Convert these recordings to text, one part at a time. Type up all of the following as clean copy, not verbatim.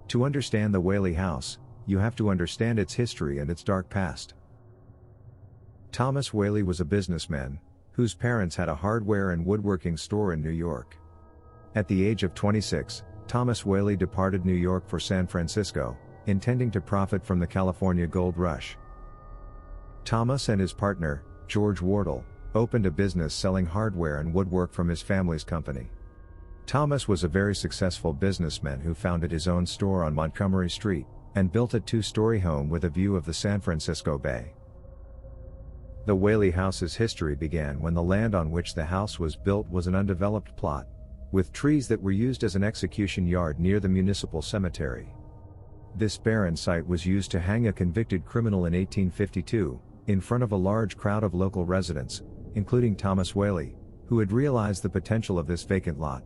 To understand the Whaley House, you have to understand its history and its dark past. Thomas Whaley was a businessman, whose parents had a hardware and woodworking store in New York. At the age of 26, Thomas Whaley departed New York for San Francisco, intending to profit from the California gold rush. Thomas and his partner, George Wardle, opened a business selling hardware and woodwork from his family's company. Thomas was a very successful businessman who founded his own store on Montgomery Street, and built a two-story home with a view of the San Francisco Bay. The Whaley House's history began when the land on which the house was built was an undeveloped plot, with trees that were used as an execution yard near the municipal cemetery. This barren site was used to hang a convicted criminal in 1852, in front of a large crowd of local residents, including Thomas Whaley, who had realized the potential of this vacant lot.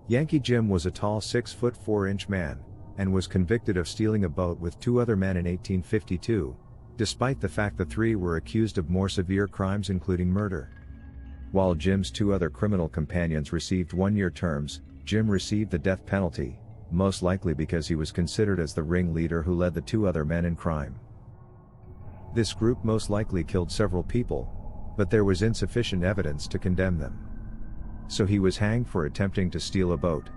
Yankee Jim was a tall 6 foot 4 inch man, and was convicted of stealing a boat with 2 other men in 1852, despite the fact the 3 were accused of more severe crimes including murder. While Jim's 2 other criminal companions received 1-year terms, Jim received the death penalty, most likely because he was considered as the ringleader who led the 2 other men in crime. This group most likely killed several people, but there was insufficient evidence to condemn them. So he was hanged for attempting to steal a boat.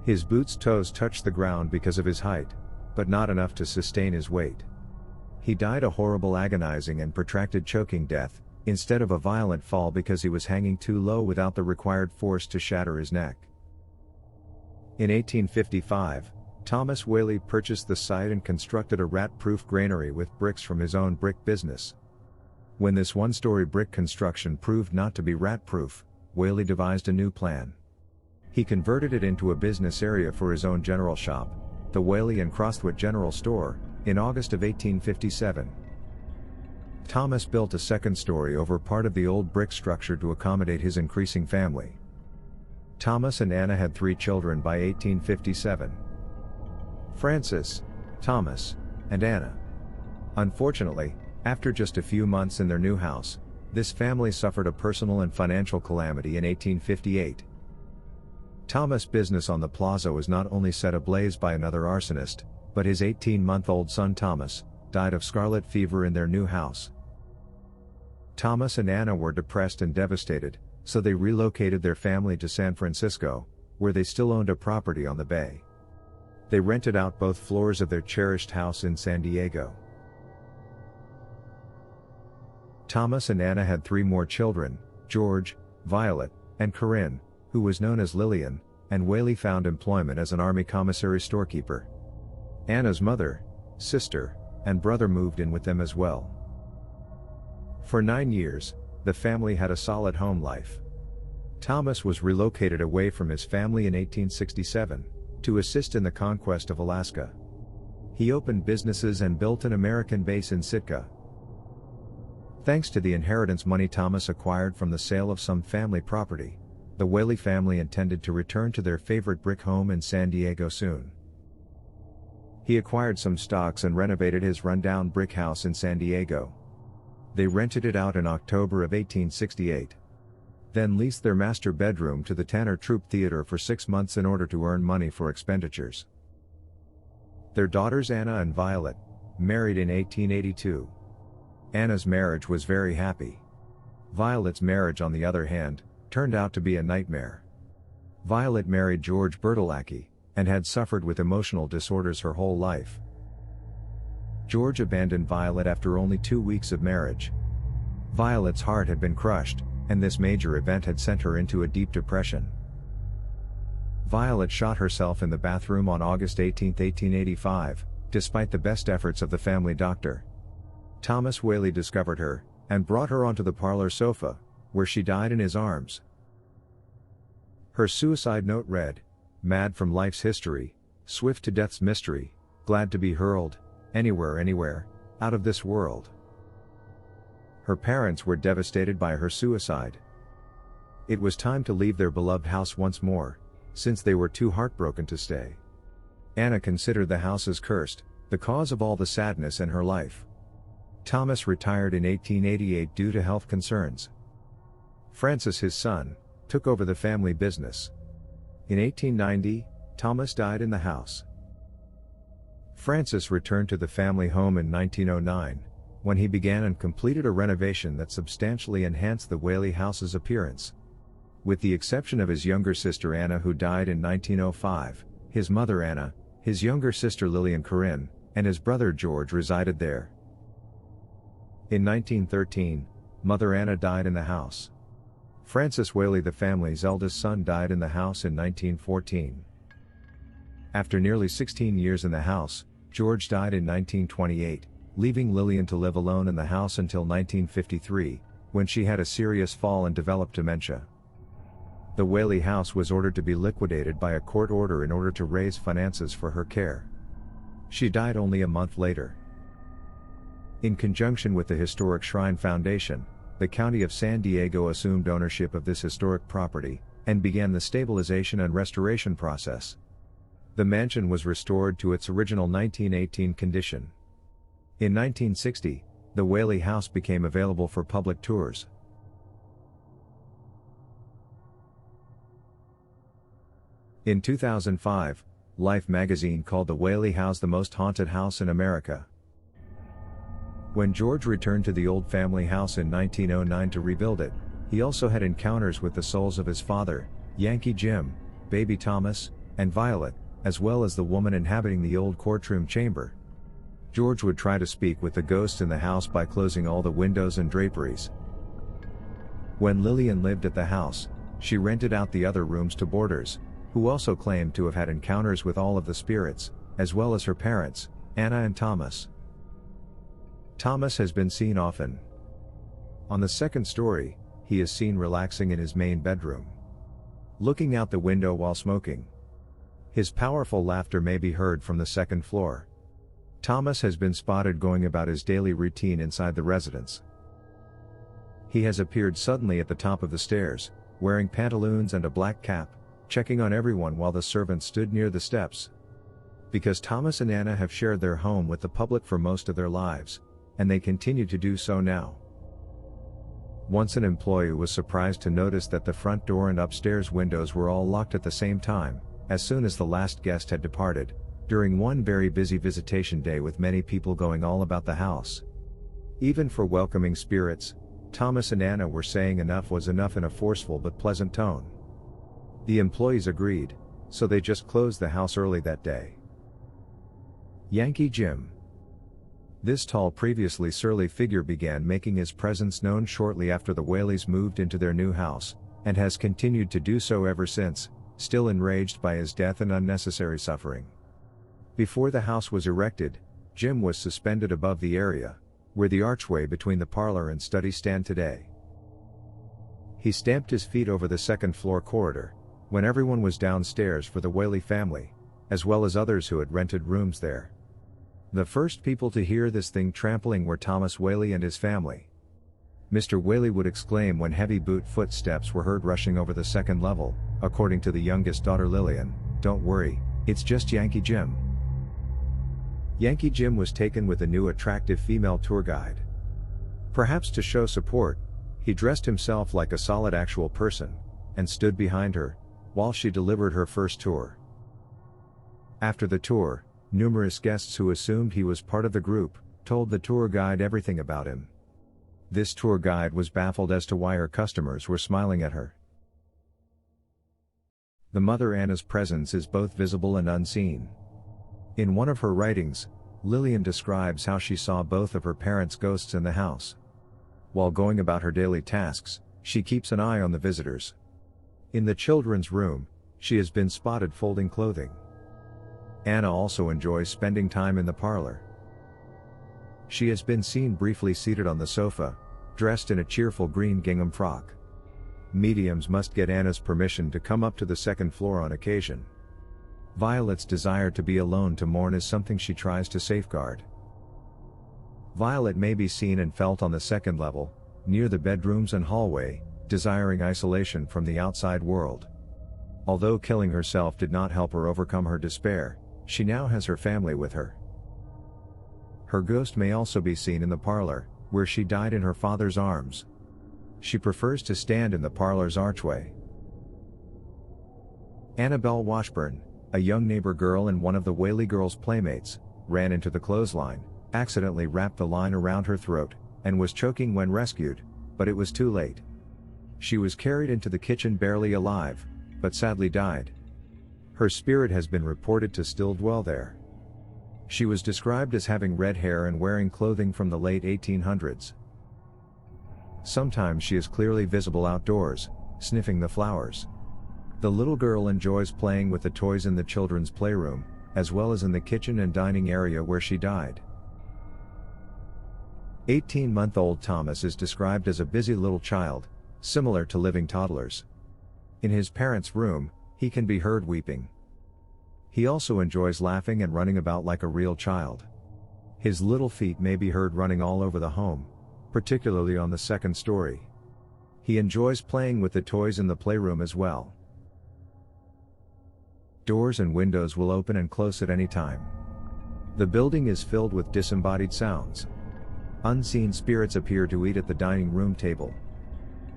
His boots' toes touched the ground because of his height, but not enough to sustain his weight. He died a horrible, agonizing and protracted choking death, instead of a violent fall because he was hanging too low without the required force to shatter his neck. In 1855, Thomas Whaley purchased the site and constructed a rat-proof granary with bricks from his own brick business. When this one-story brick construction proved not to be rat-proof, Whaley devised a new plan. He converted it into a business area for his own general shop, the Whaley and Crosthwaite General Store, in August of 1857. Thomas built a second story over part of the old brick structure to accommodate his increasing family. Thomas and Anna had 3 children by 1857. Francis, Thomas, and Anna. Unfortunately, after just a few months in their new house, this family suffered a personal and financial calamity in 1858. Thomas' business on the plaza was not only set ablaze by another arsonist, but his 18-month-old son Thomas died of scarlet fever in their new house. Thomas and Anna were depressed and devastated, so they relocated their family to San Francisco, where they still owned a property on the bay. They rented out both floors of their cherished house in San Diego. Thomas and Anna had 3 more children, George, Violet, and Corinne, who was known as Lillian, and Whaley found employment as an army commissary storekeeper. Anna's mother, sister, and brother moved in with them as well. For 9 years, the family had a solid home life. Thomas was relocated away from his family in 1867, to assist in the conquest of Alaska. He opened businesses and built an American base in Sitka. Thanks to the inheritance money Thomas acquired from the sale of some family property, the Whaley family intended to return to their favorite brick home in San Diego soon. He acquired some stocks and renovated his rundown brick house in San Diego. They rented it out in October of 1868. Then leased their master bedroom to the Tanner Troupe Theater for 6 months in order to earn money for expenditures. Their daughters Anna and Violet married in 1882. Anna's marriage was very happy. Violet's marriage, on the other hand, turned out to be a nightmare. Violet married George Bertolacchi, and had suffered with emotional disorders her whole life. George abandoned Violet after only 2 weeks of marriage. Violet's heart had been crushed, and this major event had sent her into a deep depression. Violet shot herself in the bathroom on August 18, 1885, despite the best efforts of the family doctor. Thomas Whaley discovered her, and brought her onto the parlor sofa, where she died in his arms. Her suicide note read, "Mad from life's history, swift to death's mystery, glad to be hurled, anywhere, out of this world." Her parents were devastated by her suicide. It was time to leave their beloved house once more, since they were too heartbroken to stay. Anna considered the house as cursed, the cause of all the sadness in her life. Thomas retired in 1888 due to health concerns. Francis, his son, took over the family business. In 1890, Thomas died in the house. Francis returned to the family home in 1909, when he began and completed a renovation that substantially enhanced the Whaley house's appearance. With the exception of his younger sister Anna, who died in 1905, his mother Anna, his younger sister Lillian Corinne, and his brother George resided there. In 1913, Mother Anna died in the house. Francis Whaley, the family's eldest son, died in the house in 1914. After nearly 16 years in the house, George died in 1928, leaving Lillian to live alone in the house until 1953, when she had a serious fall and developed dementia. The Whaley house was ordered to be liquidated by a court order in order to raise finances for her care. She died only a month later. In conjunction with the Historic Shrine Foundation, the County of San Diego assumed ownership of this historic property, and began the stabilization and restoration process. The mansion was restored to its original 1918 condition. In 1960, the Whaley House became available for public tours. In 2005, Life magazine called the Whaley House the most haunted house in America. When George returned to the old family house in 1909 to rebuild it, he also had encounters with the souls of his father, Yankee Jim, baby Thomas, and Violet, as well as the woman inhabiting the old courtroom chamber. George would try to speak with the ghosts in the house by closing all the windows and draperies. When Lillian lived at the house, she rented out the other rooms to boarders, who also claimed to have had encounters with all of the spirits, as well as her parents, Anna and Thomas. Thomas has been seen often. On the second story, he is seen relaxing in his main bedroom, looking out the window while smoking. His powerful laughter may be heard from the second floor. Thomas has been spotted going about his daily routine inside the residence. He has appeared suddenly at the top of the stairs, wearing pantaloons and a black cap, checking on everyone while the servants stood near the steps. Because Thomas and Anna have shared their home with the public for most of their lives, and they continue to do so now. Once an employee was surprised to notice that the front door and upstairs windows were all locked at the same time, as soon as the last guest had departed, during one very busy visitation day with many people going all about the house. Even for welcoming spirits, Thomas and Anna were saying enough was enough in a forceful but pleasant tone. The employees agreed, so they just closed the house early that day. Yankee Jim. This tall, previously surly figure began making his presence known shortly after the Whaleys moved into their new house, and has continued to do so ever since, still enraged by his death and unnecessary suffering. Before the house was erected, Jim was suspended above the area where the archway between the parlor and study stand today. He stamped his feet over the second-floor corridor when everyone was downstairs for the Whaley family, as well as others who had rented rooms there. The first people to hear this thing trampling were Thomas Whaley and his family. Mr. Whaley would exclaim when heavy boot footsteps were heard rushing over the second level, according to the youngest daughter Lillian, "Don't worry, it's just Yankee Jim." Yankee Jim was taken with a new attractive female tour guide. Perhaps to show support, he dressed himself like a solid actual person, and stood behind her, while she delivered her first tour. After the tour, numerous guests who assumed he was part of the group, told the tour guide everything about him. This tour guide was baffled as to why her customers were smiling at her. The mother Anna's presence is both visible and unseen. In one of her writings, Lillian describes how she saw both of her parents' ghosts in the house. While going about her daily tasks, she keeps an eye on the visitors. In the children's room, she has been spotted folding clothing. Anna also enjoys spending time in the parlor. She has been seen briefly seated on the sofa, dressed in a cheerful green gingham frock. Mediums must get Anna's permission to come up to the second floor on occasion. Violet's desire to be alone to mourn is something she tries to safeguard. Violet may be seen and felt on the second level, near the bedrooms and hallway, desiring isolation from the outside world. Although killing herself did not help her overcome her despair, she now has her family with her. Her ghost may also be seen in the parlor, where she died in her father's arms. She prefers to stand in the parlor's archway. Annabelle Washburn, A young neighbor girl and one of the Whaley girls' playmates ran into the clothesline, accidentally wrapped the line around her throat, and was choking when rescued, but it was too late. She was carried into the kitchen barely alive, but sadly died. Her spirit has been reported to still dwell there. She was described as having red hair and wearing clothing from the late 1800s. Sometimes she is clearly visible outdoors, sniffing the flowers. The little girl enjoys playing with the toys in the children's playroom, as well as in the kitchen and dining area where she died. 18-month-old Thomas is described as a busy little child, similar to living toddlers. In his parents' room, he can be heard weeping. He also enjoys laughing and running about like a real child. His little feet may be heard running all over the home, particularly on the second story. He enjoys playing with the toys in the playroom as well. Doors and windows will open and close at any time. The building is filled with disembodied sounds. Unseen spirits appear to eat at the dining room table.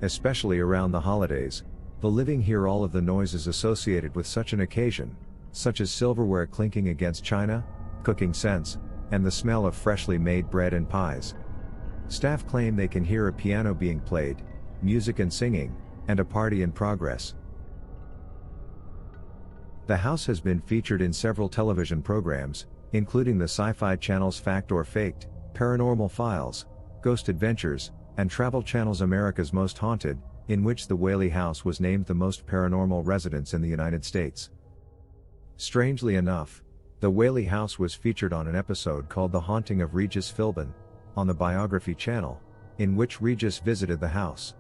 Especially around the holidays, the living hear all of the noises associated with such an occasion, such as silverware clinking against china, cooking scents, and the smell of freshly made bread and pies. Staff claim they can hear a piano being played, music and singing, and a party in progress. The house has been featured in several television programs, including the Sci-Fi Channel's Fact or Faked, Paranormal Files, Ghost Adventures, and Travel Channel's America's Most Haunted, in which the Whaley House was named the most paranormal residence in the United States. Strangely enough, the Whaley House was featured on an episode called The Haunting of Regis Philbin, on the Biography Channel, in which Regis visited the house.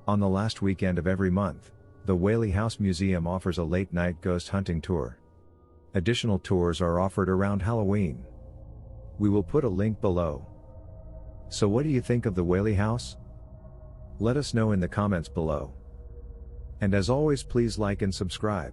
On the last weekend of every month, the Whaley House Museum offers a late-night ghost hunting tour. Additional tours are offered around Halloween. We will put a link below. So what do you think of the Whaley House? Let us know in the comments below. And as always, please like and subscribe.